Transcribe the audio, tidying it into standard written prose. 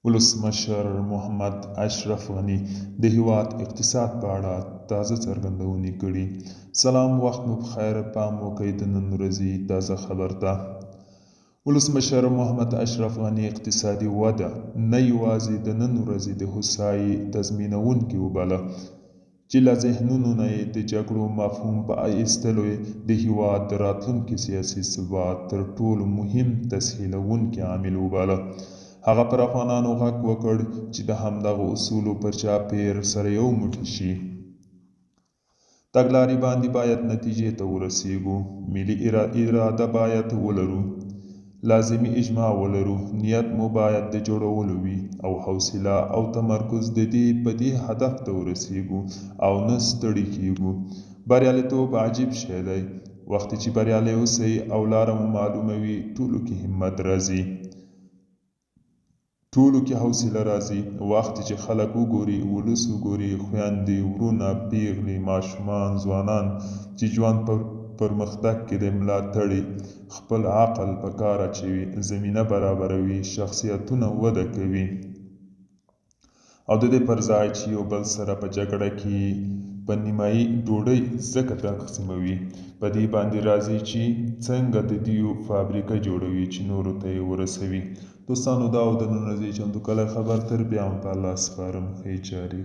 ولسمشر محمد اشرف غني د هیواد اقتصاد په اړه تازه څرګندونې کړي. سلام، وخت مو بخیر. پام وکړئ د نن ورځې تازه خبر ته. ولسمشر محمد اشرف غني اقتصادي وده نه یوازې د نن ورځې د هوساینې تضمینونکې وبله، چې له ذهنونو نه یې د جګړو مفهوم په ایستلو د هیواد د راتلونکي سیاسي ثبات تر ټولو مهم تسهیلونکی عامل وباله. هغه پر افغانانو غږ وکړ چې د همدغو اصولو پر چاپېر سره یو موټی شي. تګلارې باندې باید نتیجې ته ورسیږو. ملي اراده باید ولرو، لازمي اجماع ولرو، نیت مو باید د جوړولو وي، او حوصله او تمرکز د دې په دې هدف ته ورسیږو او نه ستړي کیږو. بریالیتوب عجیب شی دی. وخت چې بریالی اوسئ او لاره مو معلومه وي، ټولو کې همت راځي، ټولو کې حوصله راځي. وخت چې خلک وګوري، ولس وګوري، خویندې، ورونه، پیغلې، ماشومان، ځوانان چې ژوند پرمختګ کې د ملاتړي خپل عقل په کار اچوي، زمینه برابروي، شخصیتونه وده کوي، او د دې پر ځای چې یو بل سره په جګړه کې په نیمایي ډوډۍ ځکه تقسیموي، په دې باندې راځي چې څنګه د دیو فابریکه جوړوي چې نورو ته یې ورسوي. دوستانو، دا و د نن ورځې چمتو کلی خبر. تر بیا هم په الله سپارم. ښې جاري